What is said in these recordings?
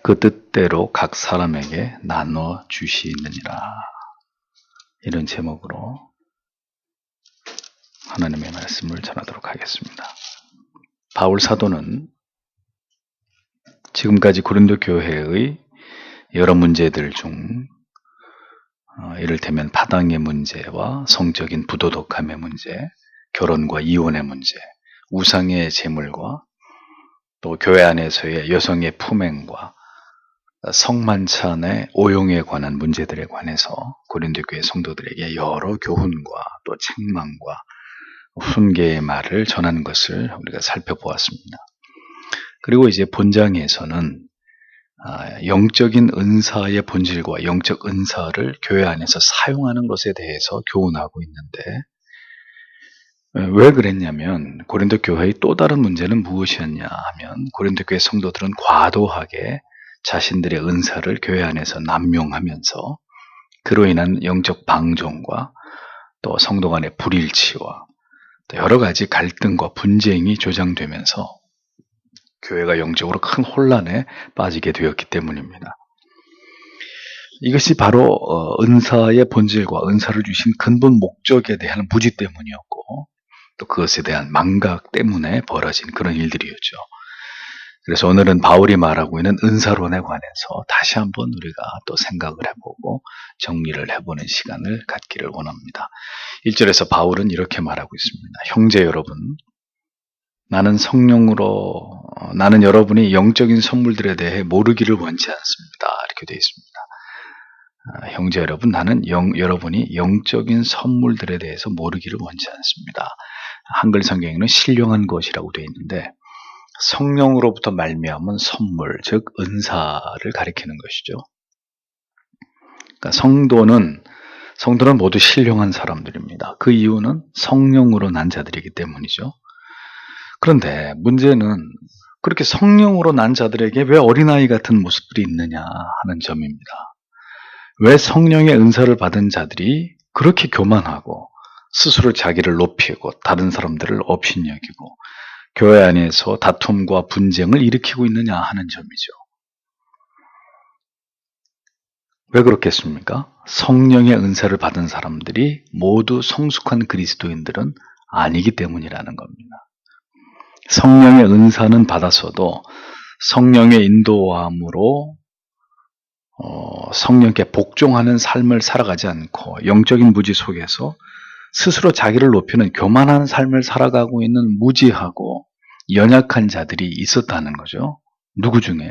그 뜻대로 각 사람에게 나눠 주시느니라. 이런 제목으로 하나님의 말씀을 전하도록 하겠습니다. 바울 사도는 지금까지 고린도 교회의 여러 문제들 중 이를테면 파당의 문제와 성적인 부도덕함의 문제, 결혼과 이혼의 문제, 우상의 제물과 또 교회 안에서의 여성의 품행과 성만찬의 오용에 관한 문제들에 관해서 고린도 교회 성도들에게 여러 교훈과 또 책망과 훈계의 말을 전하는 것을 우리가 살펴보았습니다. 그리고 이제 본장에서는 영적인 은사의 본질과 영적 은사를 교회 안에서 사용하는 것에 대해서 교훈하고 있는데, 왜 그랬냐면 고린도 교회의 또 다른 문제는 무엇이었냐 하면, 고린도 교회 성도들은 과도하게 자신들의 은사를 교회 안에서 남용하면서 그로 인한 영적 방종과 또 성도 간의 불일치와 또 여러 가지 갈등과 분쟁이 조장되면서 교회가 영적으로 큰 혼란에 빠지게 되었기 때문입니다. 이것이 바로 은사의 본질과 은사를 주신 근본 목적에 대한 무지 때문이었고, 또 그것에 대한 망각 때문에 벌어진 그런 일들이었죠. 그래서 오늘은 바울이 말하고 있는 은사론에 관해서 다시 한번 우리가 또 생각을 해보고 정리를 해보는 시간을 갖기를 원합니다. 1절에서 바울은 이렇게 말하고 있습니다. 형제 여러분, 나는 여러분이 영적인 선물들에 대해 모르기를 원치 않습니다. 이렇게 되어 있습니다. 형제 여러분, 나는 여러분이 영적인 선물들에 대해서 모르기를 원치 않습니다. 한글 성경에는 신령한 것이라고 되어 있는데, 성령으로부터 말미암은 선물, 즉 은사를 가리키는 것이죠. 그러니까 성도는 모두 신령한 사람들입니다. 그 이유는 성령으로 난 자들이기 때문이죠. 그런데 문제는 그렇게 성령으로 난 자들에게 왜 어린아이 같은 모습들이 있느냐 하는 점입니다. 왜 성령의 은사를 받은 자들이 그렇게 교만하고 스스로 자기를 높이고 다른 사람들을 업신여기고 교회 안에서 다툼과 분쟁을 일으키고 있느냐 하는 점이죠. 왜 그렇겠습니까? 성령의 은사를 받은 사람들이 모두 성숙한 그리스도인들은 아니기 때문이라는 겁니다. 성령의 은사는 받았어도 성령의 인도함으로 성령께 복종하는 삶을 살아가지 않고 영적인 무지 속에서 스스로 자기를 높이는 교만한 삶을 살아가고 있는 무지하고 연약한 자들이 있었다는 거죠. 누구 중에요?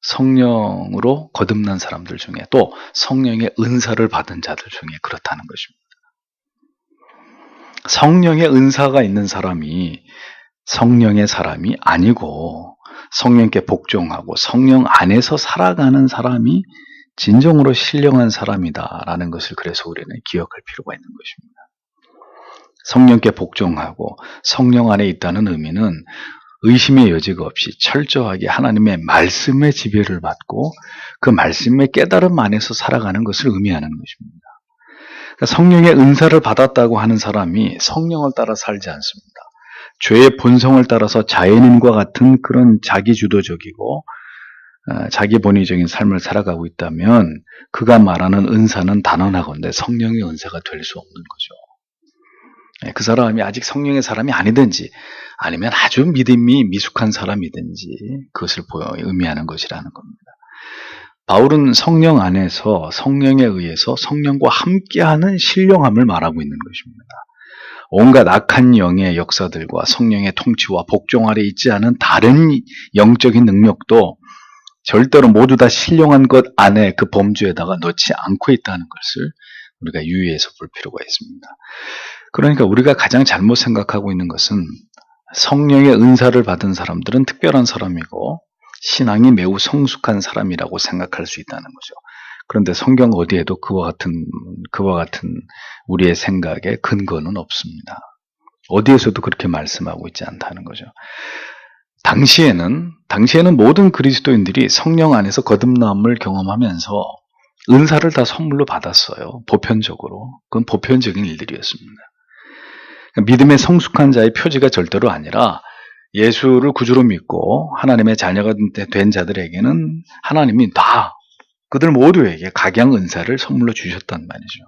성령으로 거듭난 사람들 중에, 또 성령의 은사를 받은 자들 중에 그렇다는 것입니다. 성령의 은사가 있는 사람이 성령의 사람이 아니고 성령께 복종하고 성령 안에서 살아가는 사람이 진정으로 신령한 사람이다라는 것을 그래서 우리는 기억할 필요가 있는 것입니다. 성령께 복종하고 성령 안에 있다는 의미는 의심의 여지가 없이 철저하게 하나님의 말씀의 지배를 받고 그 말씀의 깨달음 안에서 살아가는 것을 의미하는 것입니다. 그러니까 성령의 은사를 받았다고 하는 사람이 성령을 따라 살지 않습니다. 죄의 본성을 따라서 자연인과 같은 그런 자기주도적이고 자기 본위적인 삶을 살아가고 있다면 그가 말하는 은사는 단언하건대 성령의 은사가 될 수 없는 거죠. 그 사람이 아직 성령의 사람이 아니든지 아니면 아주 믿음이 미숙한 사람이든지 그것을 의미하는 것이라는 겁니다. 바울은 성령 안에서 성령에 의해서 성령과 함께하는 신령함을 말하고 있는 것입니다. 온갖 악한 영의 역사들과 성령의 통치와 복종 아래 있지 않은 다른 영적인 능력도 절대로 모두 다 신령한 것 안에 그 범주에다가 넣지 않고 있다는 것을 우리가 유의해서 볼 필요가 있습니다. 그러니까 우리가 가장 잘못 생각하고 있는 것은 성령의 은사를 받은 사람들은 특별한 사람이고 신앙이 매우 성숙한 사람이라고 생각할 수 있다는 거죠. 그런데 성경 어디에도 그와 같은 우리의 생각에 근거는 없습니다. 어디에서도 그렇게 말씀하고 있지 않다는 거죠. 당시에는 모든 그리스도인들이 성령 안에서 거듭남을 경험하면서 은사를 다 선물로 받았어요. 보편적으로. 그건 보편적인 일들이었습니다. 믿음의 성숙한 자의 표지가 절대로 아니라 예수를 구주로 믿고 하나님의 자녀가 된 자들에게는 하나님이 다 그들 모두에게 각양 은사를 선물로 주셨단 말이죠.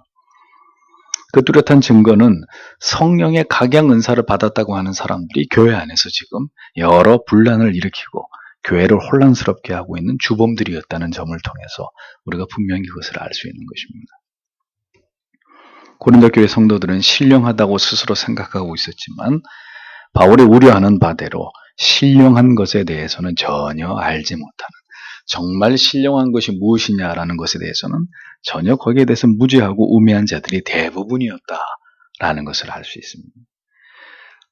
그 뚜렷한 증거는 성령의 각양 은사를 받았다고 하는 사람들이 교회 안에서 지금 여러 분란을 일으키고 교회를 혼란스럽게 하고 있는 주범들이었다는 점을 통해서 우리가 분명히 그것을 알 수 있는 것입니다. 고린도 교회 성도들은 신령하다고 스스로 생각하고 있었지만 바울이 우려하는 바대로 신령한 것에 대해서는 전혀 알지 못하는, 정말 신령한 것이 무엇이냐라는 것에 대해서는 전혀 거기에 대해서 무지하고 우매한 자들이 대부분이었다라는 것을 알 수 있습니다.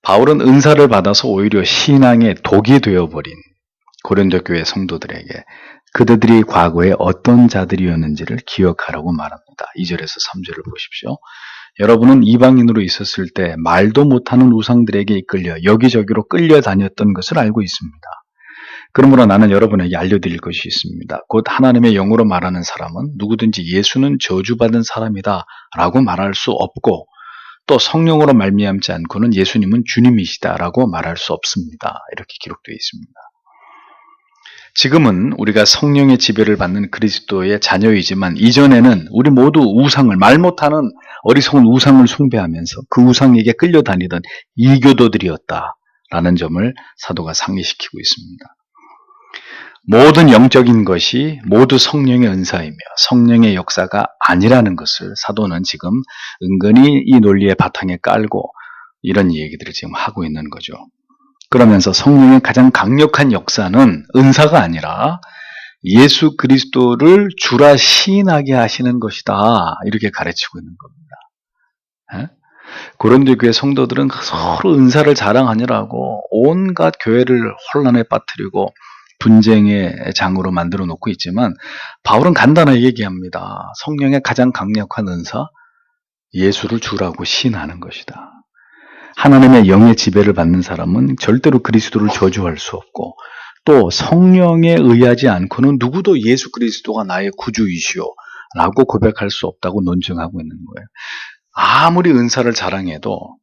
바울은 은사를 받아서 오히려 신앙의 독이 되어버린 고린도 교회 성도들에게 그들이 과거에 어떤 자들이었는지를 기억하라고 말합니다. 2절에서 3절을 보십시오. 여러분은 이방인으로 있었을 때 말도 못하는 우상들에게 이끌려 여기저기로 끌려다녔던 것을 알고 있습니다. 그러므로 나는 여러분에게 알려드릴 것이 있습니다. 곧 하나님의 영으로 말하는 사람은 누구든지 예수는 저주받은 사람이다 라고 말할 수 없고, 또 성령으로 말미암지 않고는 예수님은 주님이시다 라고 말할 수 없습니다. 이렇게 기록되어 있습니다. 지금은 우리가 성령의 지배를 받는 그리스도의 자녀이지만 이전에는 우리 모두 우상을, 말 못하는 어리석은 우상을 숭배하면서 그 우상에게 끌려다니던 이교도들이었다라는 점을 사도가 상기시키고 있습니다. 모든 영적인 것이 모두 성령의 은사이며 성령의 역사가 아니라는 것을 사도는 지금 은근히 이 논리의 바탕에 깔고 이런 얘기들을 지금 하고 있는 거죠. 그러면서 성령의 가장 강력한 역사는 은사가 아니라 예수 그리스도를 주라 시인하게 하시는 것이다, 이렇게 가르치고 있는 겁니다. 고린도 교회 성도들은 서로 은사를 자랑하느라고 온갖 교회를 혼란에 빠뜨리고 분쟁의 장으로 만들어 놓고 있지만, 바울은 간단하게 얘기합니다. 성령의 가장 강력한 은사, 예수를 주라고 시인하는 것이다. 하나님의 영의 지배를 받는 사람은 절대로 그리스도를 저주할 수 없고, 또 성령에 의하지 않고는 누구도 예수 그리스도가 나의 구주이시오 라고 고백할 수 없다고 논증하고 있는 거예요. 아무리 은사를 자랑해도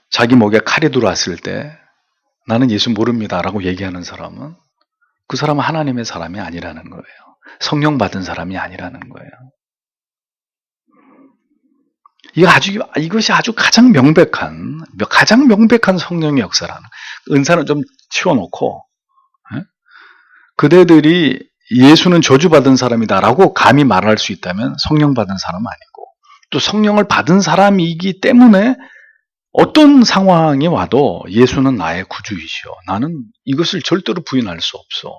자기 목에 칼이 들어왔을 때 나는 예수 모릅니다 라고 얘기하는 사람은 그 사람은 하나님의 사람이 아니라는 거예요. 성령 받은 사람이 아니라는 거예요. 이것이 아주 가장 명백한 성령의 역사라는, 은사는 좀 치워놓고 그대들이 예수는 저주받은 사람이다라고 감히 말할 수 있다면 성령 받은 사람은 아니고, 또 성령을 받은 사람이기 때문에 어떤 상황이 와도 예수는 나의 구주이시오, 나는 이것을 절대로 부인할 수 없어,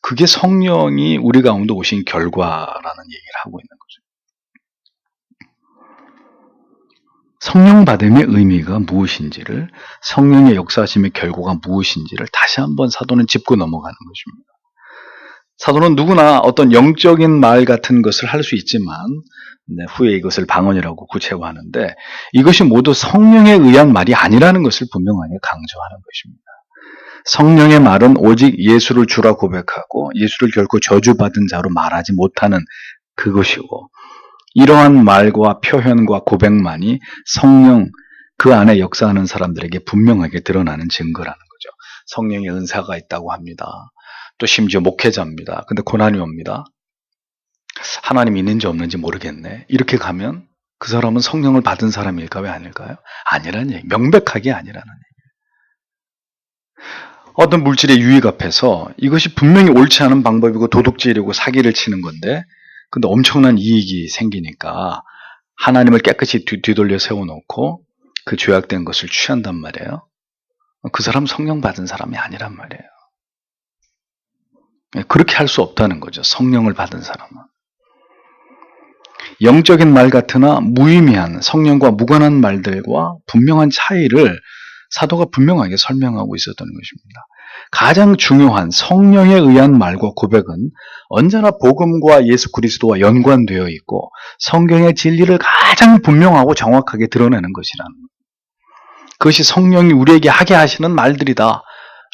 그게 성령이 우리 가운데 오신 결과라는 얘기를 하고 있는 거죠. 성령 받음의 의미가 무엇인지를, 성령의 역사하심의 결과가 무엇인지를 다시 한번 사도는 짚고 넘어가는 것입니다. 사도는 누구나 어떤 영적인 말 같은 것을 할 수 있지만 후에 이것을 방언이라고 구체화하는데, 이것이 모두 성령에 의한 말이 아니라는 것을 분명하게 강조하는 것입니다. 성령의 말은 오직 예수를 주라 고백하고 예수를 결코 저주받은 자로 말하지 못하는 그것이고, 이러한 말과 표현과 고백만이 성령 그 안에 역사하는 사람들에게 분명하게 드러나는 증거라는 거죠. 성령의 은사가 있다고 합니다. 또 심지어 목회자입니다. 근데 고난이 옵니다. 하나님이 있는지 없는지 모르겠네. 이렇게 가면 그 사람은 성령을 받은 사람일까, 왜 아닐까요? 아니라는 얘기, 명백하게 아니라는 얘기. 어떤 물질의 유익 앞에서 이것이 분명히 옳지 않은 방법이고 도둑질이고 사기를 치는 건데, 근데 엄청난 이익이 생기니까 하나님을 깨끗이 뒤돌려 세워놓고 그 죄악된 것을 취한단 말이에요. 그 사람 성령 받은 사람이 아니란 말이에요. 그렇게 할 수 없다는 거죠. 성령을 받은 사람은. 영적인 말 같으나 무의미한 성령과 무관한 말들과 분명한 차이를 사도가 분명하게 설명하고 있었던 것입니다. 가장 중요한 성령에 의한 말과 고백은 언제나 복음과 예수 그리스도와 연관되어 있고 성경의 진리를 가장 분명하고 정확하게 드러내는 것이라는 것. 그것이 성령이 우리에게 하게 하시는 말들이다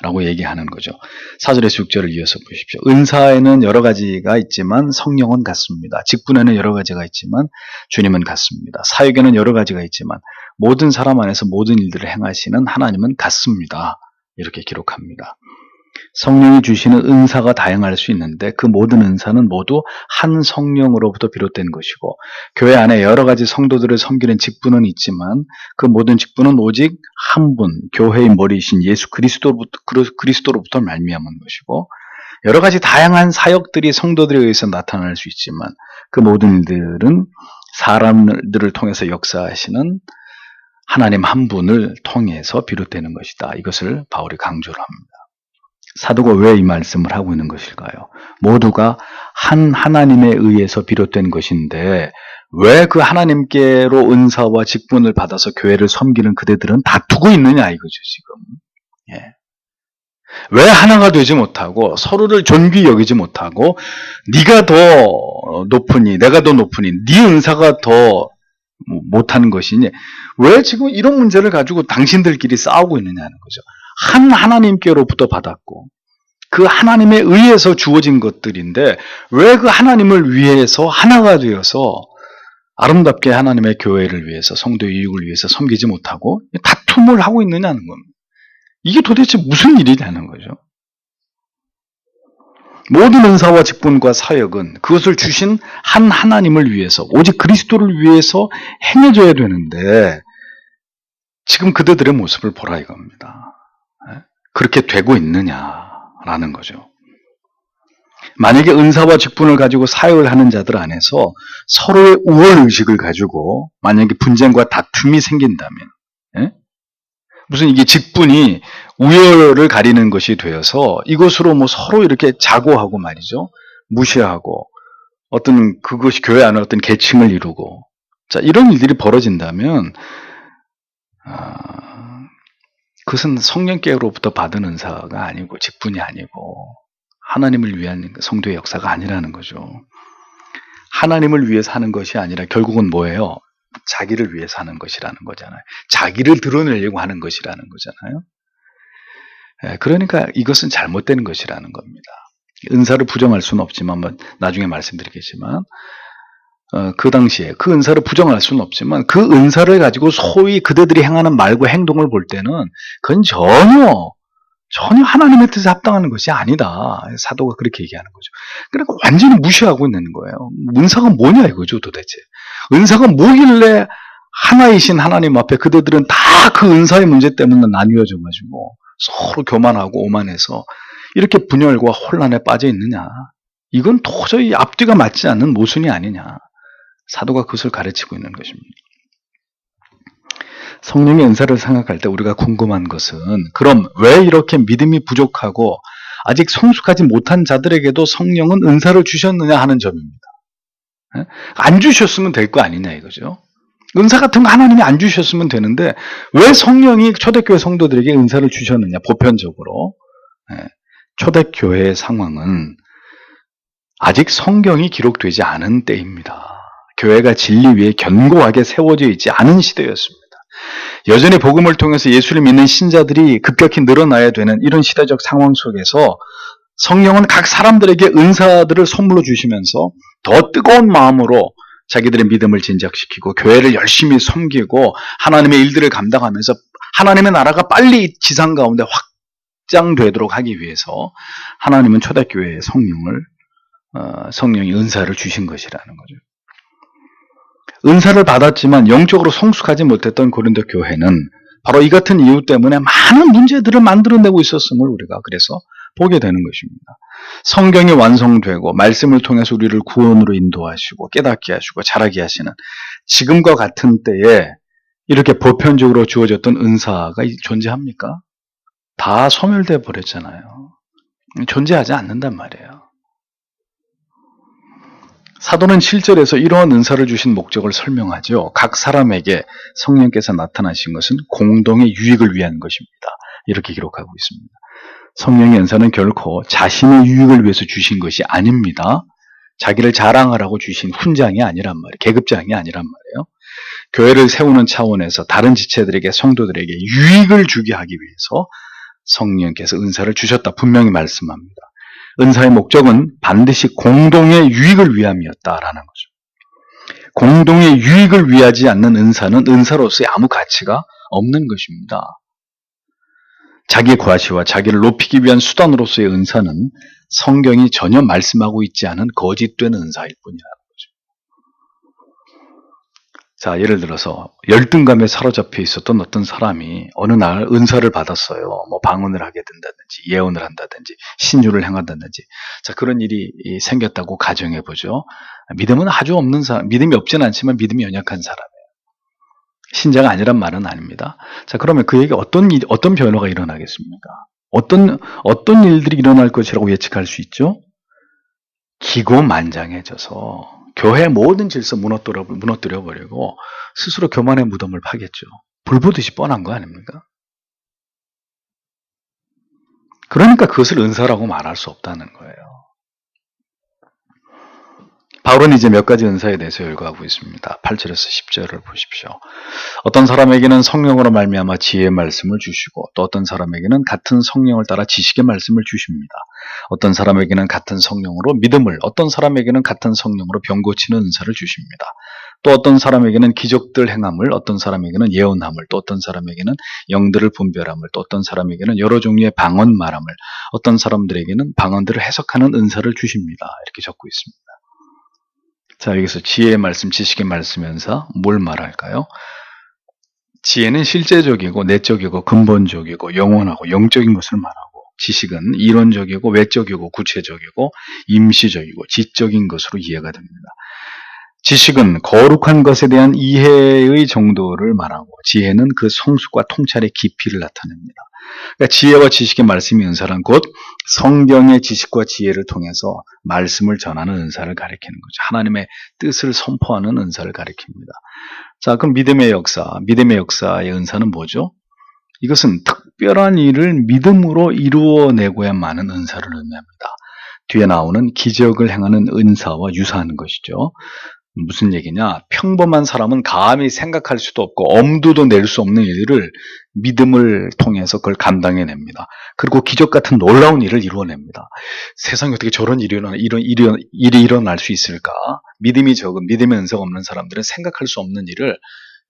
라고 얘기하는 거죠. 4절에서 6절을 이어서 보십시오. 은사에는 여러 가지가 있지만 성령은 같습니다. 직분에는 여러 가지가 있지만 주님은 같습니다. 사역에는 여러 가지가 있지만 모든 사람 안에서 모든 일들을 행하시는 하나님은 같습니다. 이렇게 기록합니다. 성령이 주시는 은사가 다양할 수 있는데 그 모든 은사는 모두 한 성령으로부터 비롯된 것이고 교회 안에 여러 가지 성도들을 섬기는 직분은 있지만 그 모든 직분은 오직 한 분, 교회의 머리이신 예수 그리스도로부터 말미암은 것이고 여러 가지 다양한 사역들이 성도들에 의해서 나타날 수 있지만 그 모든 일들은 사람들을 통해서 역사하시는 하나님 한 분을 통해서 비롯되는 것이다. 이것을 바울이 강조를 합니다. 사도가 왜 이 말씀을 하고 있는 것일까요? 모두가 한 하나님에 의해서 비롯된 것인데 왜 그 하나님께로 은사와 직분을 받아서 교회를 섬기는 그대들은 다투고 있느냐 이거죠 지금. 예. 왜 하나가 되지 못하고 서로를 존귀 여기지 못하고 네가 더 높으니 내가 더 높으니 네 은사가 더 못하는 것이니 왜 지금 이런 문제를 가지고 당신들끼리 싸우고 있느냐는 거죠. 한 하나님께로부터 받았고 그 하나님에 의해서 주어진 것들인데 왜 그 하나님을 위해서 하나가 되어서 아름답게 하나님의 교회를 위해서 성도의 이익을 위해서 섬기지 못하고 다툼을 하고 있느냐는 겁니다. 이게 도대체 무슨 일이냐는 거죠. 모든 은사와 직분과 사역은 그것을 주신 한 하나님을 위해서 오직 그리스도를 위해서 행해져야 되는데 지금 그대들의 모습을 보라 이겁니다. 그렇게 되고 있느냐라는 거죠. 만약에 은사와 직분을 가지고 사역을 하는 자들 안에서 서로의 우월의식을 가지고 만약에 분쟁과 다툼이 생긴다면 무슨 이게 직분이 우열을 가리는 것이 되어서 이것으로 뭐 서로 이렇게 자고하고 말이죠. 무시하고 어떤 그것이 교회 안에 어떤 계층을 이루고 자 이런 일들이 벌어진다면 그것은 성령께로부터 받은 은사가 아니고 직분이 아니고 하나님을 위한 성도의 역사가 아니라는 거죠. 하나님을 위해서 하는 것이 아니라 결국은 뭐예요? 자기를 위해서 하는 것이라는 거잖아요. 자기를 드러내려고 하는 것이라는 거잖아요. 그러니까 이것은 잘못된 것이라는 겁니다. 은사를 부정할 수는 없지만 나중에 말씀드리겠지만 그 당시에 그 은사를 부정할 수는 없지만 그 은사를 가지고 소위 그대들이 행하는 말과 행동을 볼 때는 그건 전혀 하나님의 뜻에 합당하는 것이 아니다. 사도가 그렇게 얘기하는 거죠. 그러니까 완전히 무시하고 있는 거예요. 은사가 뭐냐 이거죠 도대체. 은사가 뭐길래 하나이신 하나님 앞에 그대들은 다 그 은사의 문제 때문에 나뉘어져 가지고 서로 교만하고 오만해서 이렇게 분열과 혼란에 빠져 있느냐. 이건 도저히 앞뒤가 맞지 않는 모순이 아니냐. 사도가 그것을 가르치고 있는 것입니다. 성령의 은사를 생각할 때 우리가 궁금한 것은 그럼 왜 이렇게 믿음이 부족하고 아직 성숙하지 못한 자들에게도 성령은 은사를 주셨느냐 하는 점입니다. 안 주셨으면 될 거 아니냐 이거죠. 은사 같은 거 하나님이 안 주셨으면 되는데 왜 성령이 초대교회 성도들에게 은사를 주셨느냐 보편적으로. 초대교회의 상황은 아직 성경이 기록되지 않은 때입니다. 교회가 진리 위에 견고하게 세워져 있지 않은 시대였습니다. 여전히 복음을 통해서 예수를 믿는 신자들이 급격히 늘어나야 되는 이런 시대적 상황 속에서 성령은 각 사람들에게 은사들을 선물로 주시면서 더 뜨거운 마음으로 자기들의 믿음을 진작시키고 교회를 열심히 섬기고 하나님의 일들을 감당하면서 하나님의 나라가 빨리 지상 가운데 확장되도록 하기 위해서 하나님은 초대교회의 성령이 은사를 주신 것이라는 거죠. 은사를 받았지만 영적으로 성숙하지 못했던 고린도 교회는 바로 이 같은 이유 때문에 많은 문제들을 만들어내고 있었음을 우리가 그래서 보게 되는 것입니다. 성경이 완성되고 말씀을 통해서 우리를 구원으로 인도하시고 깨닫게 하시고 자라게 하시는 지금과 같은 때에 이렇게 보편적으로 주어졌던 은사가 존재합니까? 다 소멸되어 버렸잖아요. 존재하지 않는단 말이에요. 사도는 7절에서 이러한 은사를 주신 목적을 설명하죠. 각 사람에게 성령께서 나타나신 것은 공동의 유익을 위한 것입니다. 이렇게 기록하고 있습니다. 성령의 은사는 결코 자신의 유익을 위해서 주신 것이 아닙니다. 자기를 자랑하라고 주신 훈장이 아니란 말이에요. 계급장이 아니란 말이에요. 교회를 세우는 차원에서 다른 지체들에게 성도들에게 유익을 주게 하기 위해서 성령께서 은사를 주셨다. 분명히 말씀합니다. 은사의 목적은 반드시 공동의 유익을 위함이었다라는 거죠. 공동의 유익을 위하지 않는 은사는 은사로서의 아무 가치가 없는 것입니다. 자기의 과시와 자기를 높이기 위한 수단으로서의 은사는 성경이 전혀 말씀하고 있지 않은 거짓된 은사일 뿐이라는 거죠. 자, 예를 들어서 열등감에 사로잡혀 있었던 어떤 사람이 어느 날 은사를 받았어요. 뭐 방언을 하게 된다든지 예언을 한다든지 신유를 행한다든지, 자, 그런 일이 생겼다고 가정해 보죠. 믿음은 아주 없는 사람, 믿음이 없지는 않지만 믿음이 연약한 사람이에요. 신자가 아니란 말은 아닙니다. 자, 그러면 그에게 어떤 변화가 일어나겠습니까? 어떤 일들이 일어날 것이라고 예측할 수 있죠? 기고만장해져서 교회 모든 질서 무너뜨려 버리고 스스로 교만의 무덤을 파겠죠. 불보듯이 뻔한 거 아닙니까? 그러니까 그것을 은사라고 말할 수 없다는 거예요. 바울은 이제 몇 가지 은사에 대해서 열거하고 있습니다. 8절에서 10절을 보십시오. 어떤 사람에게는 성령으로 말미암아 지혜의 말씀을 주시고, 또 어떤 사람에게는 같은 성령을 따라 지식의 말씀을 주십니다. 어떤 사람에게는 같은 성령으로 믿음을, 어떤 사람에게는 같은 성령으로 병 고치는 은사를 주십니다. 또 어떤 사람에게는 기적들 행함을, 어떤 사람에게는 예언함을, 또 어떤 사람에게는 영들을 분별함을, 또 어떤 사람에게는 여러 종류의 방언 말함을, 어떤 사람들에게는 방언들을 해석하는 은사를 주십니다. 이렇게 적고 있습니다. 자, 여기서 지혜의 말씀, 지식의 말씀면서 뭘 말할까요? 지혜는 실제적이고 내적이고 근본적이고 영원하고 영적인 것을 말하고, 지식은 이론적이고 외적이고 구체적이고 임시적이고 지적인 것으로 이해가 됩니다. 지식은 거룩한 것에 대한 이해의 정도를 말하고, 지혜는 그 성숙과 통찰의 깊이를 나타냅니다. 그러니까 지혜와 지식의 말씀이 은사란 곧 성경의 지식과 지혜를 통해서 말씀을 전하는 은사를 가리키는 거죠. 하나님의 뜻을 선포하는 은사를 가리킵니다. 자, 그럼 믿음의 역사의 은사는 뭐죠? 이것은 특별한 일을 믿음으로 이루어내고야 마는 은사를 의미합니다. 뒤에 나오는 기적을 행하는 은사와 유사한 것이죠. 무슨 얘기냐? 평범한 사람은 감히 생각할 수도 없고 엄두도 낼 수 없는 일을 믿음을 통해서 그걸 감당해냅니다. 그리고 기적 같은 놀라운 일을 이루어냅니다. 세상에 어떻게 저런 일이 일어날 수 있을까? 믿음이 적은, 믿음의 은사가 없는 사람들은 생각할 수 없는 일을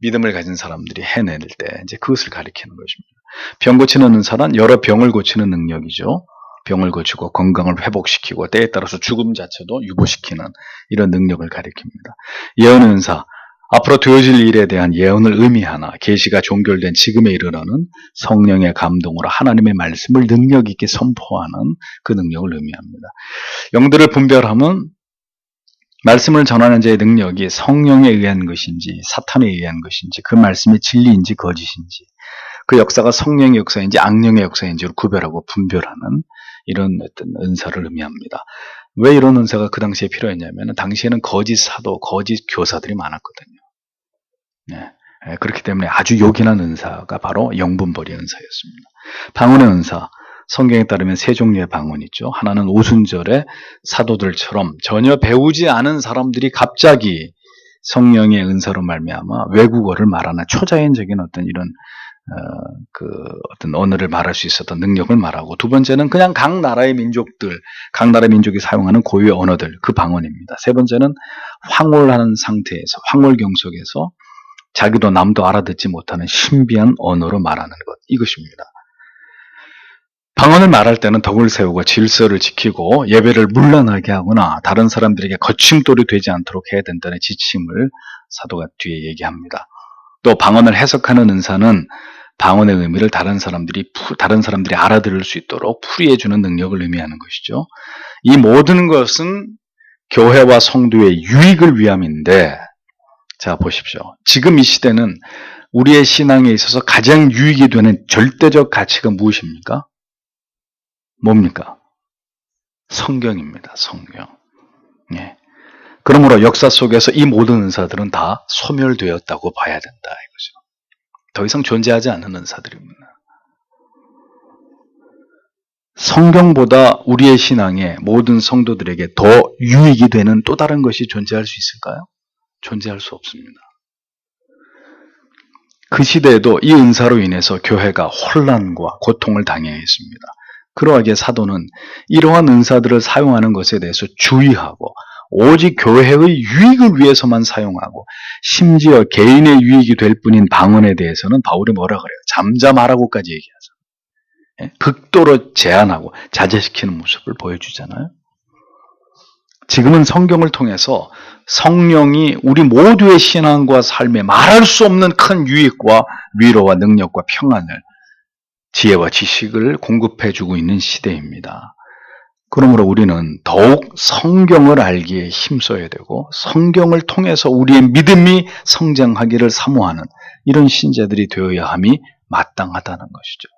믿음을 가진 사람들이 해낼 때 이제 그것을 가리키는 것입니다. 병 고치는 은사란 여러 병을 고치는 능력이죠. 병을 고치고 건강을 회복시키고 때에 따라서 죽음 자체도 유보시키는 이런 능력을 가리킵니다. 예언 은사, 앞으로 되어질 일에 대한 예언을 의미하나 계시가 종결된 지금에 이르러는 성령의 감동으로 하나님의 말씀을 능력 있게 선포하는 그 능력을 의미합니다. 영들을 분별함은 말씀을 전하는 자의 능력이 성령에 의한 것인지 사탄에 의한 것인지, 그 말씀이 진리인지 거짓인지, 그 역사가 성령의 역사인지 악령의 역사인지를 구별하고 분별하는 이런 어떤 은사를 의미합니다. 왜 이런 은사가 그 당시에 필요했냐면 당시에는 거짓 사도, 거짓 교사들이 많았거든요. 네. 그렇기 때문에 아주 요긴한 은사가 바로 영분벌이 은사였습니다. 방언의 은사, 성경에 따르면 세 종류의 방언이 있죠. 하나는 오순절에 사도들처럼 전혀 배우지 않은 사람들이 갑자기 성령의 은사로 말미암아 외국어를 말하는 초자연적인 어떤 이런 어떤 언어를 말할 수 있었던 능력을 말하고, 두 번째는 그냥 각 나라의 민족이 사용하는 고유의 언어들, 그 방언입니다. 세 번째는 황홀하는 상태에서, 황홀경 속에서 자기도 남도 알아듣지 못하는 신비한 언어로 말하는 것, 이것입니다. 방언을 말할 때는 덕을 세우고 질서를 지키고 예배를 문란하게 하거나 다른 사람들에게 거침돌이 되지 않도록 해야 된다는 지침을 사도가 뒤에 얘기합니다. 또 방언을 해석하는 은사는 방언의 의미를 다른 사람들이 알아들을 수 있도록 풀이해주는 능력을 의미하는 것이죠. 이 모든 것은 교회와 성도의 유익을 위함인데, 자 보십시오. 지금 이 시대는 우리의 신앙에 있어서 가장 유익이 되는 절대적 가치가 무엇입니까? 뭡니까? 성경입니다. 성경. 예. 그러므로 역사 속에서 이 모든 은사들은 다 소멸되었다고 봐야 된다 이거죠. 더 이상 존재하지 않는 은사들입니다. 성경보다 우리의 신앙에 모든 성도들에게 더 유익이 되는 또 다른 것이 존재할 수 있을까요? 존재할 수 없습니다. 그 시대에도 이 은사로 인해서 교회가 혼란과 고통을 당해했습니다. 그러하기에 사도는 이러한 은사들을 사용하는 것에 대해서 주의하고 오직 교회의 유익을 위해서만 사용하고 심지어 개인의 유익이 될 뿐인 방언에 대해서는 바울이 뭐라 그래요? 잠잠하라고까지 얘기하죠. 극도로 제한하고 자제시키는 모습을 보여주잖아요. 지금은 성경을 통해서 성령이 우리 모두의 신앙과 삶에 말할 수 없는 큰 유익과 위로와 능력과 평안을, 지혜와 지식을 공급해주고 있는 시대입니다. 그러므로 우리는 더욱 성경을 알기에 힘써야 되고 성경을 통해서 우리의 믿음이 성장하기를 사모하는 이런 신자들이 되어야 함이 마땅하다는 것이죠.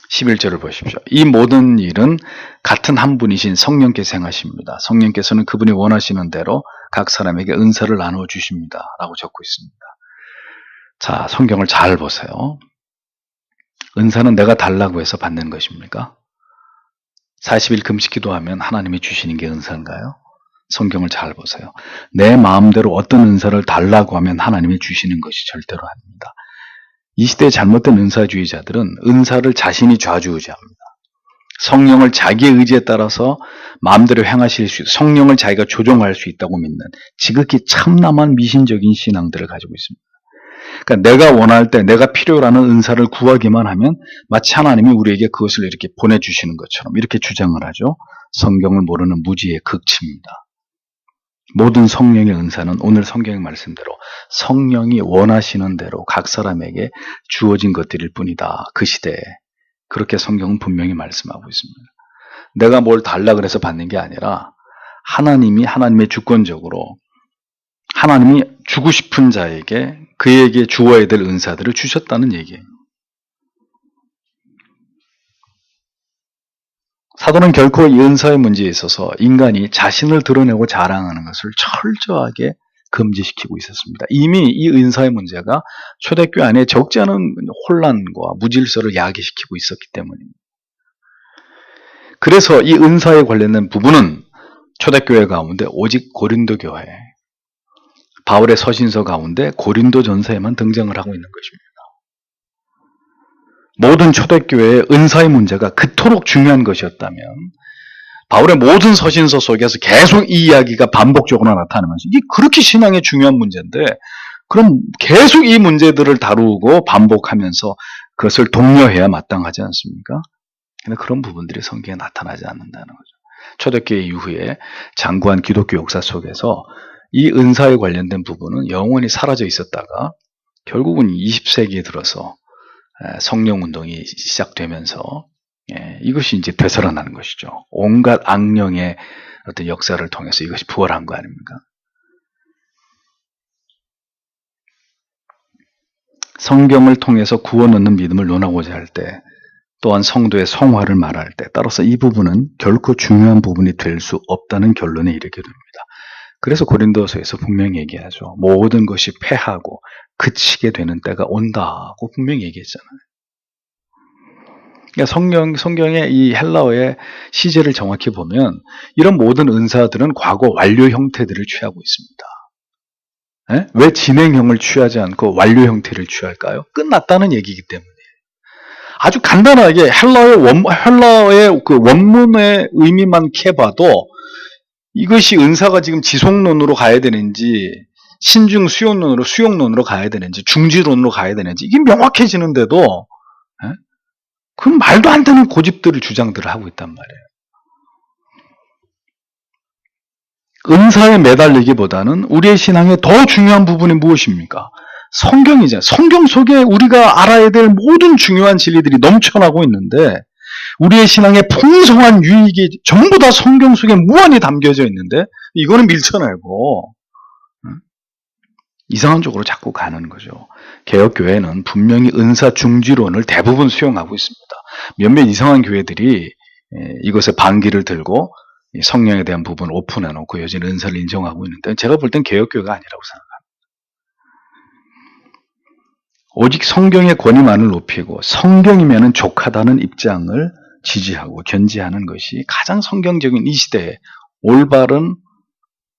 11절을 보십시오. 이 모든 일은 같은 한 분이신 성령께서 행하십니다. 성령께서는 그분이 원하시는 대로 각 사람에게 은사를 나누어 주십니다. 라고 적고 있습니다. 자, 성경을 잘 보세요. 은사는 내가 달라고 해서 받는 것입니까? 40일 금식 기도하면 하나님이 주시는 게 은사인가요? 성경을 잘 보세요. 내 마음대로 어떤 은사를 달라고 하면 하나님이 주시는 것이 절대로 아닙니다. 이 시대의 잘못된 은사주의자들은 은사를 자신이 좌지우지합니다. 성령을 자기의 의지에 따라서 마음대로 행하실 수 있고 성령을 자기가 조종할 수 있다고 믿는 지극히 참남한 미신적인 신앙들을 가지고 있습니다. 그러니까 내가 원할 때 내가 필요로 하는 은사를 구하기만 하면 마치 하나님이 우리에게 그것을 이렇게 보내주시는 것처럼 이렇게 주장을 하죠. 성경을 모르는 무지의 극치입니다. 모든 성령의 은사는 오늘 성경의 말씀대로 성령이 원하시는 대로 각 사람에게 주어진 것들일 뿐이다. 그 시대에. 그렇게 성경은 분명히 말씀하고 있습니다. 내가 뭘 달라 그래서 받는 게 아니라 하나님이 하나님의 주권적으로 하나님이 주고 싶은 자에게 그에게 주어야 될 은사들을 주셨다는 얘기예요. 사도는 결코 이 은사의 문제에 있어서 인간이 자신을 드러내고 자랑하는 것을 철저하게 금지시키고 있었습니다. 이미 이 은사의 문제가 초대교회 안에 적지 않은 혼란과 무질서를 야기시키고 있었기 때문입니다. 그래서 이 은사에 관련된 부분은 초대교회 가운데 오직 고린도 교회, 바울의 서신서 가운데 고린도 전서에만 등장을 하고 있는 것입니다. 모든 초대교회의 은사의 문제가 그토록 중요한 것이었다면 바울의 모든 서신서 속에서 계속 이 이야기가 반복적으로 나타나면서 이게 그렇게 신앙에 중요한 문제인데 그럼 계속 이 문제들을 다루고 반복하면서 그것을 독려해야 마땅하지 않습니까? 그런데 그런 부분들이 성경에 나타나지 않는다는 거죠. 초대교회 이후에 장구한 기독교 역사 속에서 이 은사에 관련된 부분은 영원히 사라져 있었다가 결국은 20세기에 들어서 성령운동이 시작되면서 이것이 이제 되살아나는 것이죠. 온갖 악령의 어떤 역사를 통해서 이것이 부활한 거 아닙니까? 성경을 통해서 구원 얻는 믿음을 논하고자 할 때, 또한 성도의 성화를 말할 때, 따라서 이 부분은 결코 중요한 부분이 될 수 없다는 결론에 이르게 됩니다. 그래서 고린도서에서 분명히 얘기하죠. 모든 것이 패하고 그치게 되는 때가 온다고 분명히 얘기했잖아요. 그러니까 성경의 이 헬라어의 시제를 정확히 보면 이런 모든 은사들은 과거 완료 형태들을 취하고 있습니다. 왜 진행형을 취하지 않고 완료 형태를 취할까요? 끝났다는 얘기이기 때문에. 아주 간단하게 헬라어의 그 원문의 의미만 캐봐도 이것이 은사가 지금 지속론으로 가야 되는지 신중 수용론으로 가야 되는지 중지론으로 가야 되는지 이게 명확해지는데도 그 말도 안 되는 고집들을 주장들을 하고 있단 말이에요. 은사에 매달리기보다는 우리의 신앙의 더 중요한 부분이 무엇입니까? 성경이잖아요. 성경 속에 우리가 알아야 될 모든 중요한 진리들이 넘쳐나고 있는데 우리의 신앙의 풍성한 유익이 전부 다 성경 속에 무한히 담겨져 있는데 이거는 밀쳐내고 이상한 쪽으로 자꾸 가는 거죠. 개혁교회는 분명히 은사 중지론을 대부분 수용하고 있습니다. 몇몇 이상한 교회들이 이것에 반기를 들고 성령에 대한 부분을 오픈해놓고 여전히 은사를 인정하고 있는데 제가 볼 땐 개혁교회가 아니라고 생각합니다. 오직 성경의 권위만을 높이고 성경이면 족하다는 입장을 지지하고 견지하는 것이 가장 성경적인 이 시대에 올바른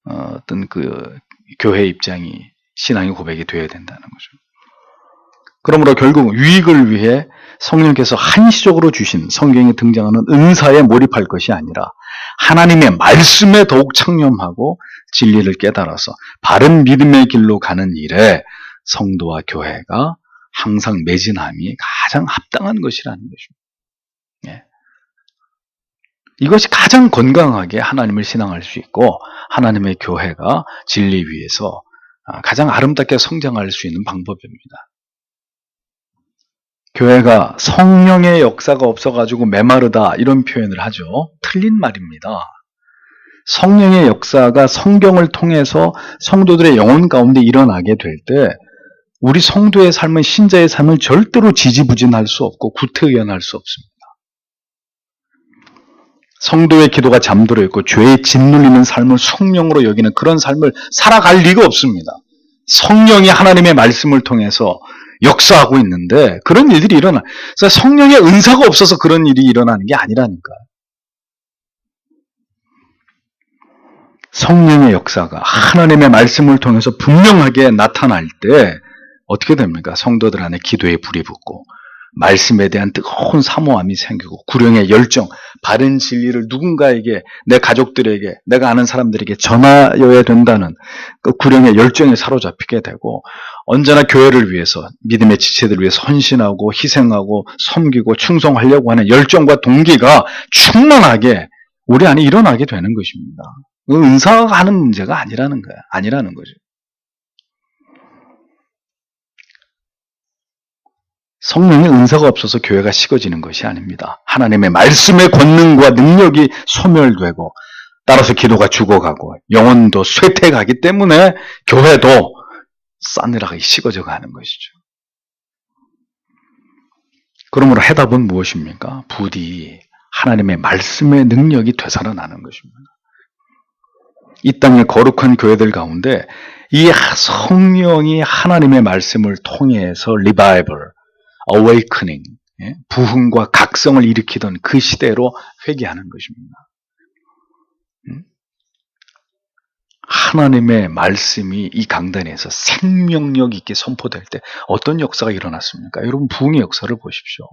어떤 그 교회 입장이 신앙의 고백이 되어야 된다는 거죠. 그러므로 결국 유익을 위해 성령께서 한시적으로 주신 성경에 등장하는 은사에 몰입할 것이 아니라 하나님의 말씀에 더욱 창념하고 진리를 깨달아서 바른 믿음의 길로 가는 일에 성도와 교회가 항상 매진함이 가장 합당한 것이라는 것입니다. 예. 이것이 가장 건강하게 하나님을 신앙할 수 있고 하나님의 교회가 진리 위에서 가장 아름답게 성장할 수 있는 방법입니다. 교회가 성령의 역사가 없어가지고 메마르다 이런 표현을 하죠. 틀린 말입니다. 성령의 역사가 성경을 통해서 성도들의 영혼 가운데 일어나게 될 때 우리 성도의 삶은 신자의 삶을 절대로 지지부진할 수 없고 구태의연할 수 없습니다. 성도의 기도가 잠들어 있고 죄에 짓눌리는 삶을 성령으로 여기는 그런 삶을 살아갈 리가 없습니다. 성령이 하나님의 말씀을 통해서 역사하고 있는데 그런 일들이 일어나. 그래서 성령의 은사가 없어서 그런 일이 일어나는 게 아니라니까요. 성령의 역사가 하나님의 말씀을 통해서 분명하게 나타날 때 어떻게 됩니까? 성도들 안에 기도에 불이 붙고 말씀에 대한 뜨거운 사모함이 생기고 구령의 열정, 바른 진리를 누군가에게, 내 가족들에게, 내가 아는 사람들에게 전하여야 된다는 그 구령의 열정에 사로잡히게 되고 언제나 교회를 위해서, 믿음의 지체들을 위해서 헌신하고 희생하고 섬기고 충성하려고 하는 열정과 동기가 충만하게 우리 안에 일어나게 되는 것입니다. 은사가 하는 문제가 아니라는 거죠. 성령의 은사가 없어서 교회가 식어지는 것이 아닙니다. 하나님의 말씀의 권능과 능력이 소멸되고 따라서 기도가 죽어가고 영혼도 쇠퇴가기 때문에 교회도 싸늘하게 식어져 가는 것이죠. 그러므로 해답은 무엇입니까? 부디 하나님의 말씀의 능력이 되살아나는 것입니다. 이 땅의 거룩한 교회들 가운데 이 성령이 하나님의 말씀을 통해서 리바이벌, 어웨이크닝, 부흥과 각성을 일으키던 그 시대로 회귀하는 것입니다. 하나님의 말씀이 이 강단에서 생명력 있게 선포될 때 어떤 역사가 일어났습니까? 여러분 부흥의 역사를 보십시오.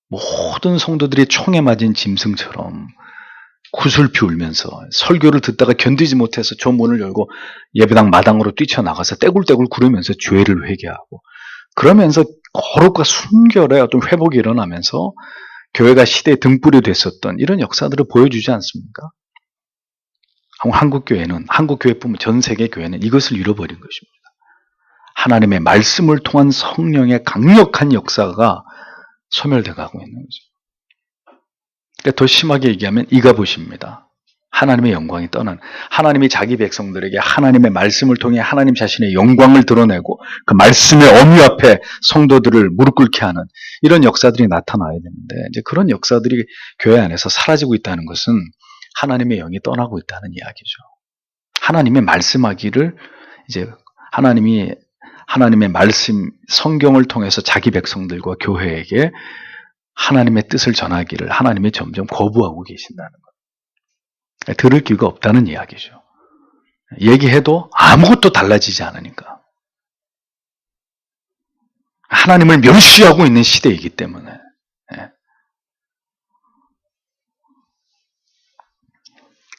모든 성도들이 총에 맞은 짐승처럼 구슬피 울면서 설교를 듣다가 견디지 못해서 저 문을 열고 예배당 마당으로 뛰쳐나가서 떼굴떼굴 구르면서 죄를 회개하고 그러면서 거룩과 순결의 어떤 회복이 일어나면서 교회가 시대의 등불이 됐었던 이런 역사들을 보여주지 않습니까? 한국 교회뿐만 전 세계 교회는 이것을 잃어버린 것입니다. 하나님의 말씀을 통한 성령의 강력한 역사가 소멸돼 가고 있는 거죠. 그러니까 더 심하게 얘기하면 이가봇입니다. 하나님의 영광이 떠난, 하나님이 자기 백성들에게 하나님의 말씀을 통해 하나님 자신의 영광을 드러내고 그 말씀의 어미 앞에 성도들을 무릎 꿇게 하는 이런 역사들이 나타나야 되는데 이제 그런 역사들이 교회 안에서 사라지고 있다는 것은 하나님의 영이 떠나고 있다는 이야기죠. 하나님의 말씀하기를 이제 하나님의 말씀, 성경을 통해서 자기 백성들과 교회에게 하나님의 뜻을 전하기를 하나님이 점점 거부하고 계신다는 것. 들을 기회가 없다는 이야기죠. 얘기해도 아무것도 달라지지 않으니까. 하나님을 멸시하고 있는 시대이기 때문에.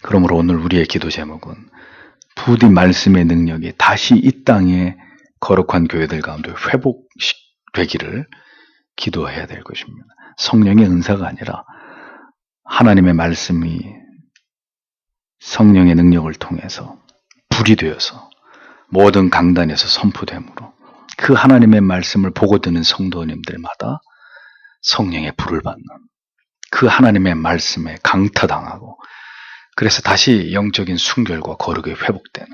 그러므로 오늘 우리의 기도 제목은 부디 말씀의 능력이 다시 이 땅의 거룩한 교회들 가운데 회복되기를 기도해야 될 것입니다. 성령의 은사가 아니라 하나님의 말씀이 성령의 능력을 통해서 불이 되어서 모든 강단에서 선포되므로 그 하나님의 말씀을 보고 듣는 성도님들마다 성령의 불을 받는 그 하나님의 말씀에 강타당하고 그래서 다시 영적인 순결과 거룩이 회복되는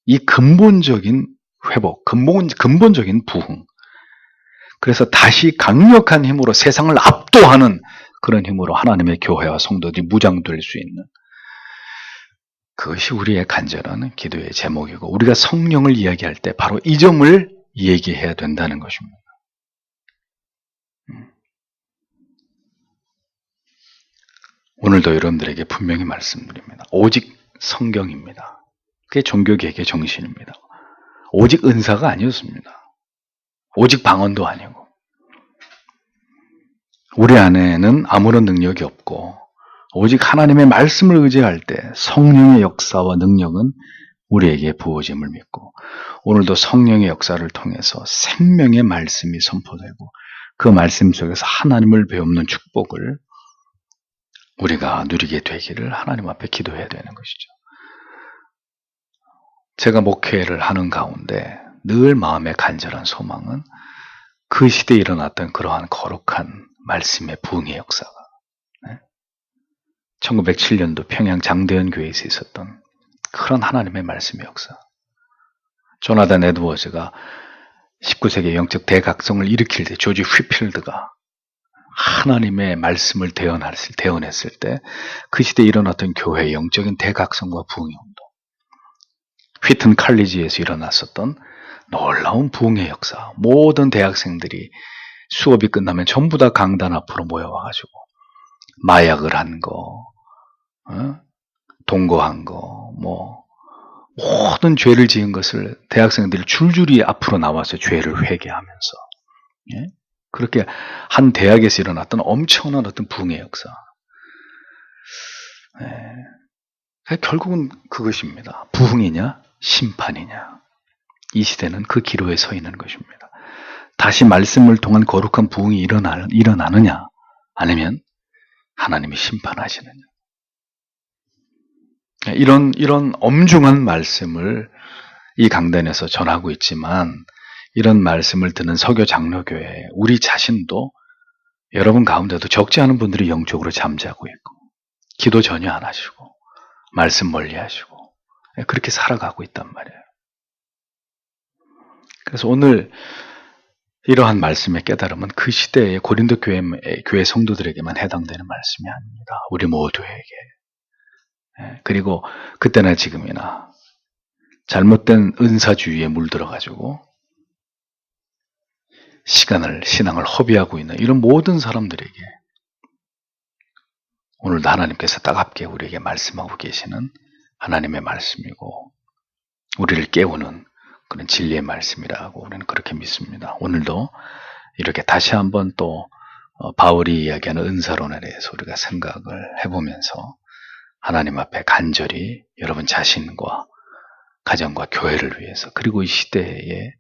이 근본적인 회복, 근본적인 부흥. 그래서 다시 강력한 힘으로 세상을 압도하는 그런 힘으로 하나님의 교회와 성도들이 무장될 수 있는 그것이 우리의 간절한 기도의 제목이고 우리가 성령을 이야기할 때 바로 이 점을 얘기해야 된다는 것입니다. 오늘도 여러분들에게 분명히 말씀드립니다. 오직 성경입니다. 그게 종교개혁의 정신입니다. 오직 은사가 아니었습니다. 오직 방언도 아니고. 우리 안에는 아무런 능력이 없고 오직 하나님의 말씀을 의지할 때 성령의 역사와 능력은 우리에게 부어짐을 믿고, 오늘도 성령의 역사를 통해서 생명의 말씀이 선포되고 그 말씀 속에서 하나님을 배우는 축복을 우리가 누리게 되기를 하나님 앞에 기도해야 되는 것이죠. 제가 목회를 하는 가운데 늘 마음의 간절한 소망은 그 시대에 일어났던 그러한 거룩한 말씀의 부흥의 역사가, 1907년도 평양 장대현 교회에서 있었던 그런 하나님의 말씀의 역사. 조나단 에드워즈가 19세기 영적 대각성을 일으킬 때 조지 휘필드가 하나님의 말씀을 대언했을 때 그 시대에 일어났던 교회의 영적인 대각성과 부흥의 운동, 휘튼 칼리지에서 일어났었던 놀라운 부흥의 역사, 모든 대학생들이 수업이 끝나면 전부 다 강단 앞으로 모여와가지고 마약을 한 거, 동거한 거, 모든 죄를 지은 것을 대학생들이 줄줄이 앞으로 나와서 죄를 회개하면서, 그렇게 한 대학에서 일어났던 엄청난 어떤 부흥의 역사. 결국은 그것입니다. 부흥이냐 심판이냐, 이 시대는 그 기로에 서 있는 것입니다. 다시 말씀을 통한 거룩한 부흥이 일어나느냐, 아니면 하나님이 심판하시느냐. 이런 엄중한 말씀을 이 강단에서 전하고 있지만, 이런 말씀을 듣는 서교 장로교회 우리 자신도, 여러분 가운데도 적지 않은 분들이 영적으로 잠자고 있고 기도 전혀 안 하시고 말씀 멀리 하시고 그렇게 살아가고 있단 말이에요. 그래서 오늘 이러한 말씀의 깨달음은 그 시대의 고린도 교회 성도들에게만 해당되는 말씀이 아닙니다. 우리 모두에게. 그리고 그때나 지금이나 잘못된 은사주의에 물들어가지고 신앙을 허비하고 있는 이런 모든 사람들에게 오늘도 하나님께서 따갑게 우리에게 말씀하고 계시는 하나님의 말씀이고, 우리를 깨우는 그런 진리의 말씀이라고 우리는 그렇게 믿습니다. 오늘도 이렇게 다시 한번 또 바울이 이야기하는 은사론에 대해서 우리가 생각을 해보면서 하나님 앞에 간절히 여러분 자신과 가정과 교회를 위해서, 그리고 이 시대에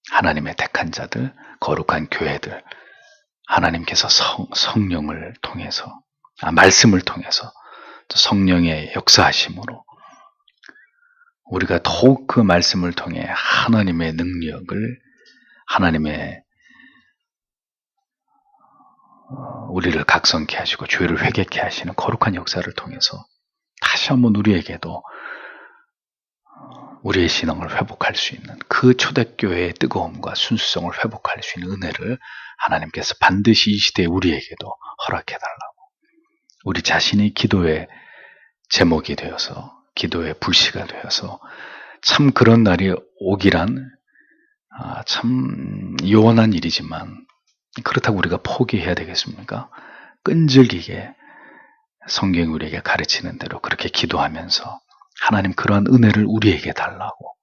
하나님의 택한 자들, 거룩한 교회들, 하나님께서 성령을 통해서, 말씀을 통해서 또 성령의 역사하심으로 우리가 더욱 그 말씀을 통해 하나님의 능력을, 하나님의 우리를 각성케 하시고 죄를 회개케 하시는 거룩한 역사를 통해서 다시 한번 우리에게도 우리의 신앙을 회복할 수 있는, 그 초대교회의 뜨거움과 순수성을 회복할 수 있는 은혜를 하나님께서 반드시 이 시대에 우리에게도 허락해달라고, 우리 자신이 기도의 제목이 되어서, 기도의 불씨가 되어서, 참 그런 날이 오기란 참 요원한 일이지만 그렇다고 우리가 포기해야 되겠습니까? 끈질기게 성경이 우리에게 가르치는 대로 그렇게 기도하면서 하나님 그러한 은혜를 우리에게 달라고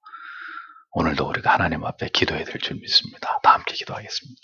오늘도 우리가 하나님 앞에 기도해야 될 줄 믿습니다. 다 함께 기도하겠습니다.